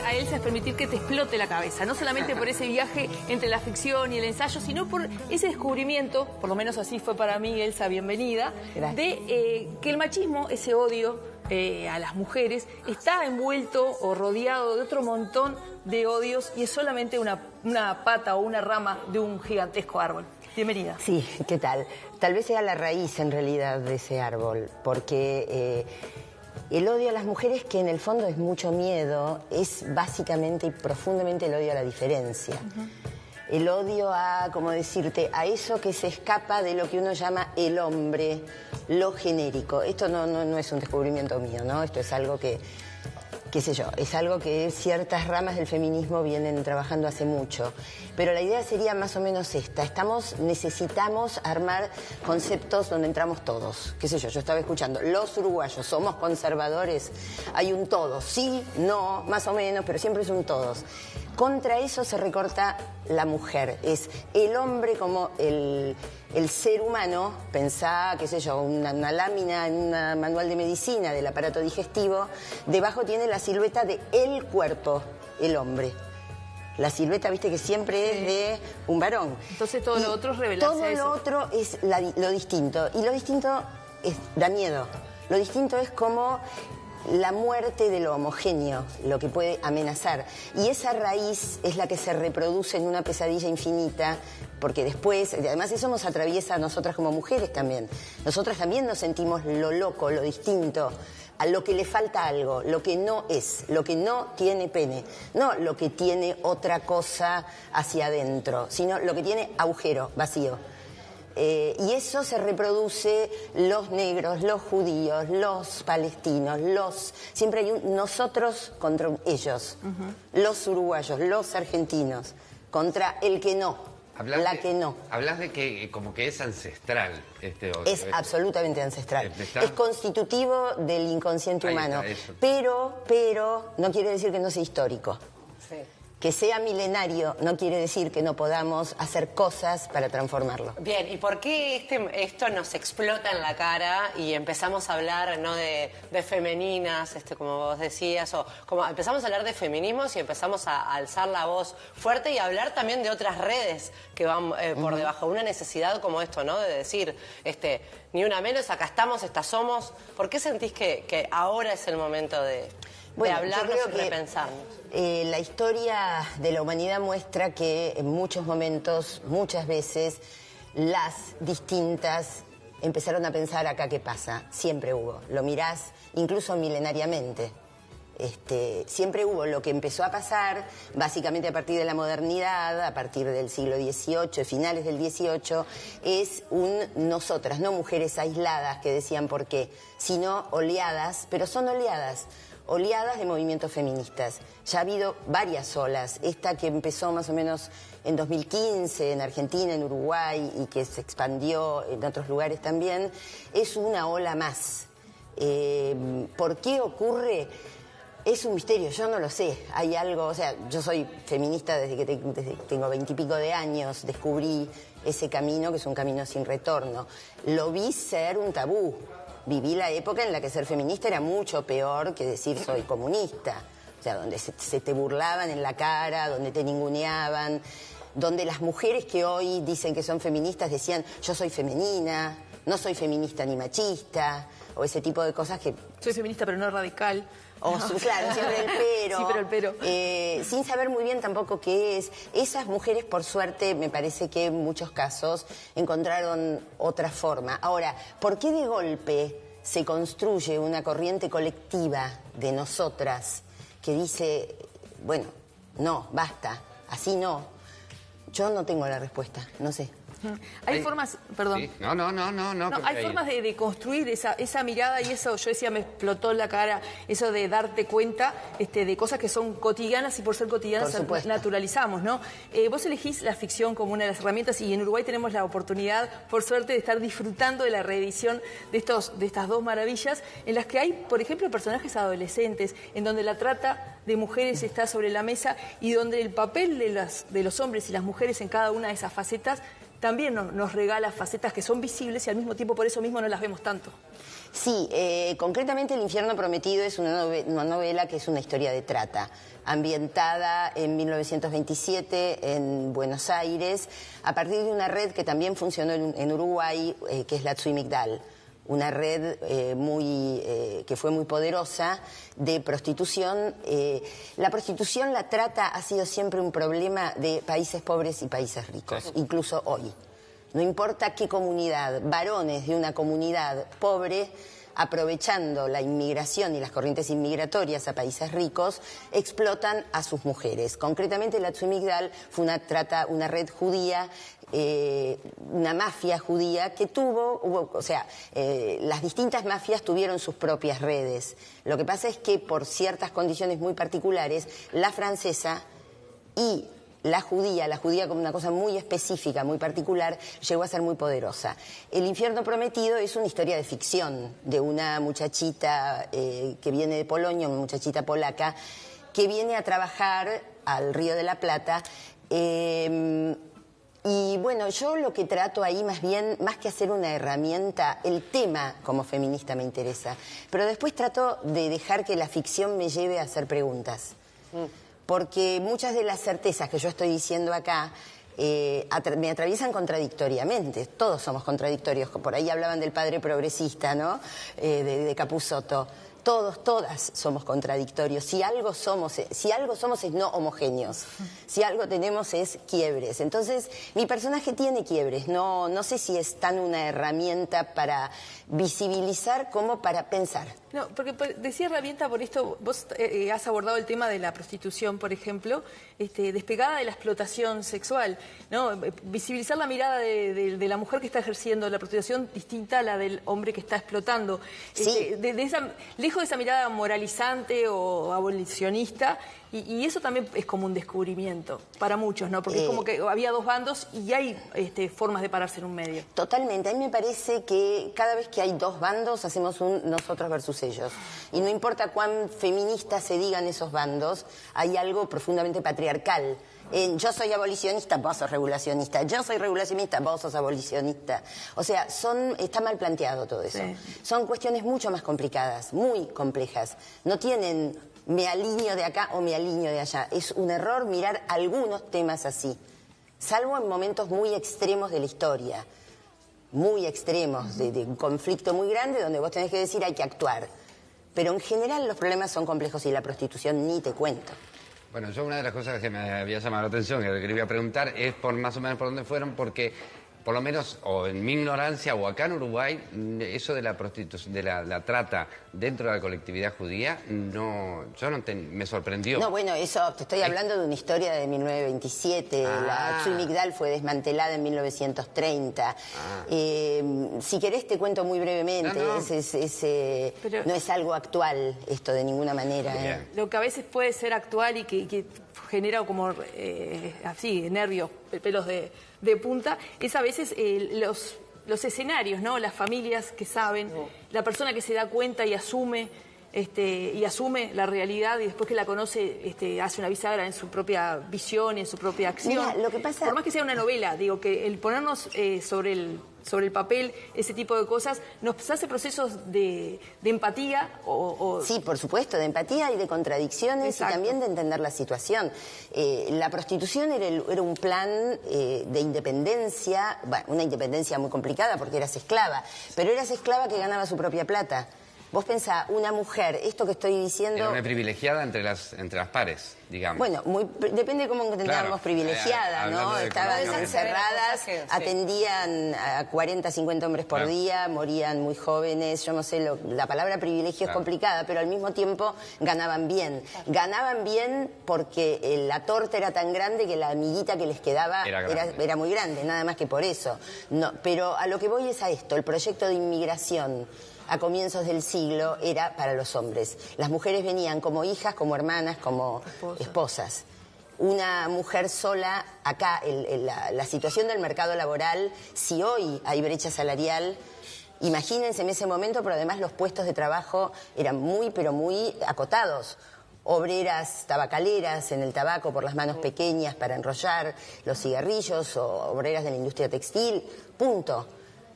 a Elsa es permitir que te explote la cabeza, no solamente por ese viaje entre la ficción y el ensayo, sino por ese descubrimiento, por lo menos así fue para mí, Elsa, bienvenida, de que el machismo, ese odio a las mujeres, está envuelto o rodeado de otro montón de odios y es solamente una pata o una rama de un gigantesco árbol. Bienvenida. Sí, ¿qué tal? Tal vez sea la raíz en realidad de ese árbol, porque el odio a las mujeres, que en el fondo es mucho miedo, es básicamente y profundamente el odio a la diferencia. El odio a, como decirte, a eso que se escapa de lo que uno llama el hombre, lo genérico. Esto no es un descubrimiento mío, ¿no? Esto es algo que, qué sé yo, es algo que ciertas ramas del feminismo vienen trabajando hace mucho. Pero la idea sería más o menos esta. Necesitamos armar conceptos donde entramos todos. Qué sé yo estaba escuchando, los uruguayos somos conservadores. Hay un todos, sí, no, más o menos, pero siempre es un todos. Contra eso se recorta la mujer. Es el hombre como el ser humano. Pensá, qué sé yo, una lámina en un manual de medicina del aparato digestivo. Debajo tiene la silueta de el cuerpo, el hombre. La silueta, viste, que siempre es de un varón. Entonces todo lo otro es revelarse todo eso. Lo otro es lo distinto. Y lo distinto da miedo. Lo distinto es como la muerte de lo homogéneo, lo que puede amenazar. Y esa raíz es la que se reproduce en una pesadilla infinita, porque después, además eso nos atraviesa a nosotras como mujeres también. Nosotras también nos sentimos lo loco, lo distinto, a lo que le falta algo, lo que no es, lo que no tiene pene. No lo que tiene otra cosa hacia adentro, sino lo que tiene agujero, vacío. Y eso se reproduce los negros, los judíos, los palestinos, siempre hay un nosotros contra ellos, los uruguayos, los argentinos, contra el que no, la que no. Hablas de que como que es ancestral este odio. Es absolutamente ancestral. Es constitutivo del inconsciente humano. Pero no quiere decir que no sea histórico. Sí. Que sea milenario no quiere decir que no podamos hacer cosas para transformarlo. Bien, ¿y por qué esto nos explota en la cara y empezamos a hablar, ¿no?, de femeninas, como vos decías, o como empezamos a hablar de feminismos y empezamos a alzar la voz fuerte y a hablar también de otras redes que van por debajo? Una necesidad como esto, ¿no?, de decir, ni una menos, acá estamos, estas somos. ¿Por qué sentís que ahora es el momento de hablarnos y repensarnos? La historia de la humanidad muestra que en muchos momentos, muchas veces, las distintas empezaron a pensar acá qué pasa. Siempre hubo. Lo mirás incluso milenariamente. Siempre hubo. Lo que empezó a pasar, básicamente a partir de la modernidad, a partir del siglo XVIII, finales del XVIII, es nosotras, no mujeres aisladas que decían por qué, sino oleadas, pero son oleadas de movimientos feministas. Ya ha habido varias olas. Esta que empezó más o menos en 2015 en Argentina, en Uruguay, y que se expandió en otros lugares también, es una ola más. ¿Por qué ocurre? Es un misterio, yo no lo sé. Hay algo, o sea, yo soy feminista desde que tengo 20 y pico de años, descubrí ese camino, que es un camino sin retorno. Lo vi ser un tabú. Viví la época en la que ser feminista era mucho peor que decir soy comunista. O sea, donde se te burlaban en la cara, donde te ninguneaban, donde las mujeres que hoy dicen que son feministas decían yo soy femenina, no soy feminista ni machista, o ese tipo de cosas que... Soy feminista pero no radical. Claro, siempre el pero. Sí, pero el pero. Sin saber muy bien tampoco qué es. Esas mujeres, por suerte, me parece que en muchos casos encontraron otra forma. Ahora, ¿por qué de golpe se construye una corriente colectiva de nosotras que dice, bueno, no, basta, así no? Yo no tengo la respuesta, no sé. Hay formas, perdón. Sí. No. Hay formas de construir esa mirada y eso, yo decía, me explotó la cara, eso de darte cuenta de cosas que son cotidianas y por ser cotidianas naturalizamos, ¿no? Vos elegís la ficción como una de las herramientas y en Uruguay tenemos la oportunidad, por suerte, de estar disfrutando de la reedición de estas dos maravillas en las que hay, por ejemplo, personajes adolescentes, en donde la trata de mujeres está sobre la mesa y donde el papel de los hombres y las mujeres en cada una de esas facetas también nos regala facetas que son visibles y al mismo tiempo por eso mismo no las vemos tanto. Sí, concretamente El infierno prometido es una novela que es una historia de trata, ambientada en 1927 en Buenos Aires, a partir de una red que también funcionó en Uruguay, que es la Tsui Migdal. Una red que fue muy poderosa de prostitución. La prostitución, la trata, ha sido siempre un problema de países pobres y países ricos, sí. Incluso hoy. No importa qué comunidad, varones de una comunidad pobre, aprovechando la inmigración y las corrientes inmigratorias a países ricos, explotan a sus mujeres. Concretamente la Tsui Migdal fue una red judía, una mafia judía que las distintas mafias tuvieron sus propias redes. Lo que pasa es que por ciertas condiciones muy particulares, la francesa y la judía como una cosa muy específica, muy particular, llegó a ser muy poderosa. El infierno prometido es una historia de ficción de una muchachita que viene de Polonia, una muchachita polaca, que viene a trabajar al Río de la Plata. Y bueno, yo lo que trato ahí más bien, más que hacer una herramienta, el tema como feminista me interesa, pero después trato de dejar que la ficción me lleve a hacer preguntas. Porque muchas de las certezas que yo estoy diciendo acá me atraviesan contradictoriamente. Todos somos contradictorios. Por ahí hablaban del padre progresista, ¿no? De Capusotto. Todas somos contradictorios. Si algo somos es no homogéneos. Si algo tenemos es quiebres. Entonces, mi personaje tiene quiebres. No sé si es tan una herramienta para visibilizar como para pensar. No, porque decía herramienta por esto, vos has abordado el tema de la prostitución, por ejemplo, despegada de la explotación sexual, ¿no? Visibilizar la mirada de la mujer que está ejerciendo la prostitución distinta a la del hombre que está explotando. Sí. Lejos de esa mirada moralizante o abolicionista, y eso también es como un descubrimiento para muchos, ¿no? Porque es como que había dos bandos y hay formas de pararse en un medio. Totalmente. A mí me parece que cada vez que hay dos bandos hacemos un nosotros versus ellos. Y no importa cuán feministas se digan esos bandos, hay algo profundamente patriarcal. Yo soy abolicionista, vos sos regulacionista. Yo soy regulacionista, vos sos abolicionista. O sea, está mal planteado todo eso. Sí. Son cuestiones mucho más complicadas, muy complejas. No tienen me alineo de acá o me alineo de allá. Es un error mirar algunos temas así. Salvo en momentos muy extremos de la historia. Muy extremos, de un conflicto muy grande donde vos tenés que decir hay que actuar. Pero en general los problemas son complejos y la prostitución ni te cuento. Bueno, yo una de las cosas que me había llamado la atención, que le iba a preguntar, es por más o menos por dónde fueron, porque por lo menos, o en mi ignorancia, o acá en Uruguay, eso de la prostitución, de la trata dentro de la colectividad judía, me sorprendió. No, bueno, eso, te estoy hablando de una historia de 1927, la Tsui Migdal fue desmantelada en 1930. Si querés te cuento muy brevemente, no es algo actual esto de ninguna manera. Lo que a veces puede ser actual y que genera como así, nervios, pelos de punta, es a veces los escenarios, ¿no? Las familias que saben, la persona que se da cuenta y asume la realidad y después que la conoce hace una bisagra en su propia visión, en su propia acción. Mira, lo que pasa... Por más que sea una novela, digo que el ponernos sobre el papel ese tipo de cosas nos hace procesos de empatía Sí, por supuesto, de empatía y de contradicciones. Exacto. Y también de entender la situación. La prostitución era un plan de independencia, bueno, una independencia muy complicada porque eras esclava, pero eras esclava que ganaba su propia plata. Vos pensá, una mujer, esto que estoy diciendo... Era una privilegiada entre las pares, digamos. Bueno, depende de cómo entendamos privilegiada, ¿no? Estaban encerradas, atendían a 40, 50 hombres por día, morían muy jóvenes, yo no sé, la palabra privilegio es complicada, pero al mismo tiempo ganaban bien. Ganaban bien porque la torta era tan grande que la amiguita que les quedaba era muy grande, nada más que por eso. No, pero a lo que voy es a esto, el proyecto de inmigración a comienzos del siglo era para los hombres. Las mujeres venían como hijas, como hermanas, como esposas. Una mujer sola, acá, la situación del mercado laboral, si hoy hay brecha salarial, imagínense en ese momento, pero además los puestos de trabajo eran muy, pero muy acotados. obreras tabacaleras en el tabaco por las manos pequeñas para enrollar los cigarrillos, o obreras de la industria textil, punto.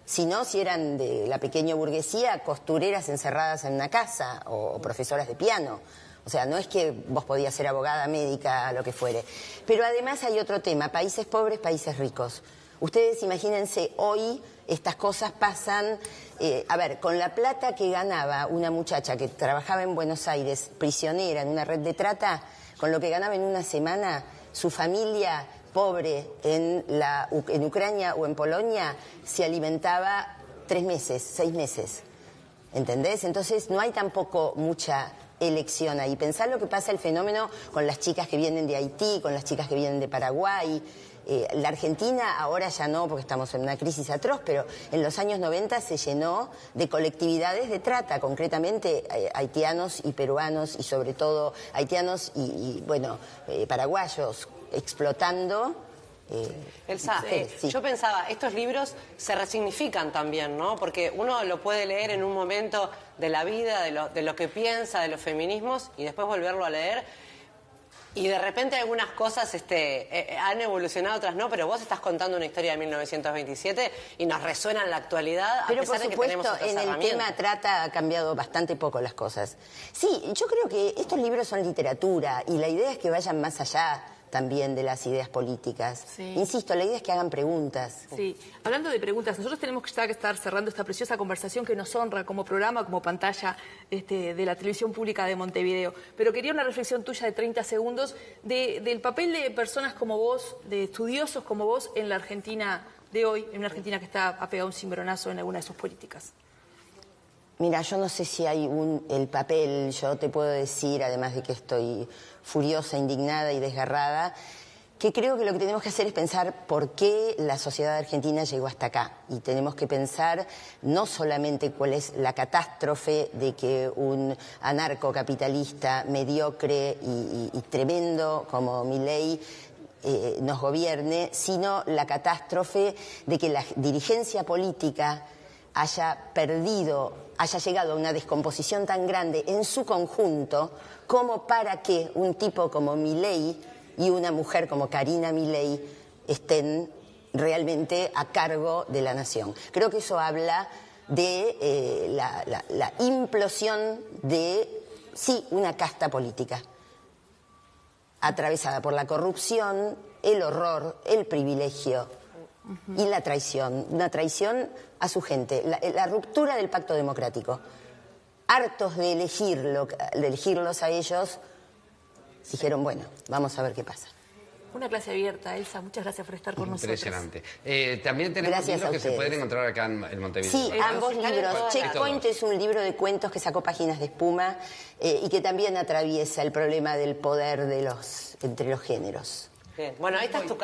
Si no, si eran de la pequeña burguesía, costureras encerradas en una casa o profesoras de piano. O sea, no es que vos podías ser abogada, médica, lo que fuere. Pero además hay otro tema, países pobres, países ricos. Ustedes imagínense, hoy estas cosas pasan, a ver, con la plata que ganaba una muchacha que trabajaba en Buenos Aires, prisionera en una red de trata, con lo que ganaba en una semana, su familia pobre en Ucrania o en Polonia se alimentaba 3 meses, 6 meses. ¿Entendés? Entonces no hay tampoco mucha elección ahí. Pensá lo que pasa el fenómeno con las chicas que vienen de Haití, con las chicas que vienen de Paraguay. La Argentina ahora ya no, porque estamos en una crisis atroz, pero en los años 90 se llenó de colectividades de trata, concretamente haitianos y peruanos, y sobre todo haitianos y paraguayos, explotando. Elsa, sí. Yo pensaba, estos libros se resignifican también, ¿no? Porque uno lo puede leer en un momento de la vida, de lo que piensa, de los feminismos, y después volverlo a leer. Y de repente algunas cosas han evolucionado, otras no, pero vos estás contando una historia de 1927 y nos resuena en la actualidad, pero a pesar por de que tenemos supuesto, otras en el tema trata ha cambiado bastante poco las cosas. Sí, yo creo que estos libros son literatura y la idea es que vayan más allá también de las ideas políticas. Sí. Insisto, la idea es que hagan preguntas. Sí, hablando de preguntas, nosotros tenemos que estar cerrando esta preciosa conversación que nos honra como programa, como pantalla de la televisión pública de Montevideo. Pero quería una reflexión tuya de 30 segundos del papel de personas como vos, de estudiosos como vos, en la Argentina de hoy, en una Argentina que ha pegado un cimbronazo en alguna de sus políticas. Mira, yo no sé si hay el papel, yo te puedo decir, además de que estoy furiosa, indignada y desgarrada, que creo que lo que tenemos que hacer es pensar por qué la sociedad argentina llegó hasta acá. Y tenemos que pensar no solamente cuál es la catástrofe de que un anarcocapitalista mediocre y tremendo como Milei nos gobierne, sino la catástrofe de que la dirigencia política haya llegado a una descomposición tan grande en su conjunto como para que un tipo como Milei y una mujer como Karina Milei estén realmente a cargo de la nación. Creo que eso habla de la implosión de, sí, una casta política atravesada por la corrupción, el horror, el privilegio y la traición, una traición a su gente, la ruptura del pacto democrático. Hartos de elegirlos a ellos, dijeron, bueno, vamos a ver qué pasa. Una clase abierta, Elsa, muchas gracias por estar con Impresionante. También tenemos Gracias libros a que se ustedes. pueden encontrar acá en Montevideo. Sí, ambos están en libros. todas Checkpoint es un libro de cuentos que sacó Páginas de Espuma y que también atraviesa el problema del poder entre los géneros. Bien. Bueno, ahí está tu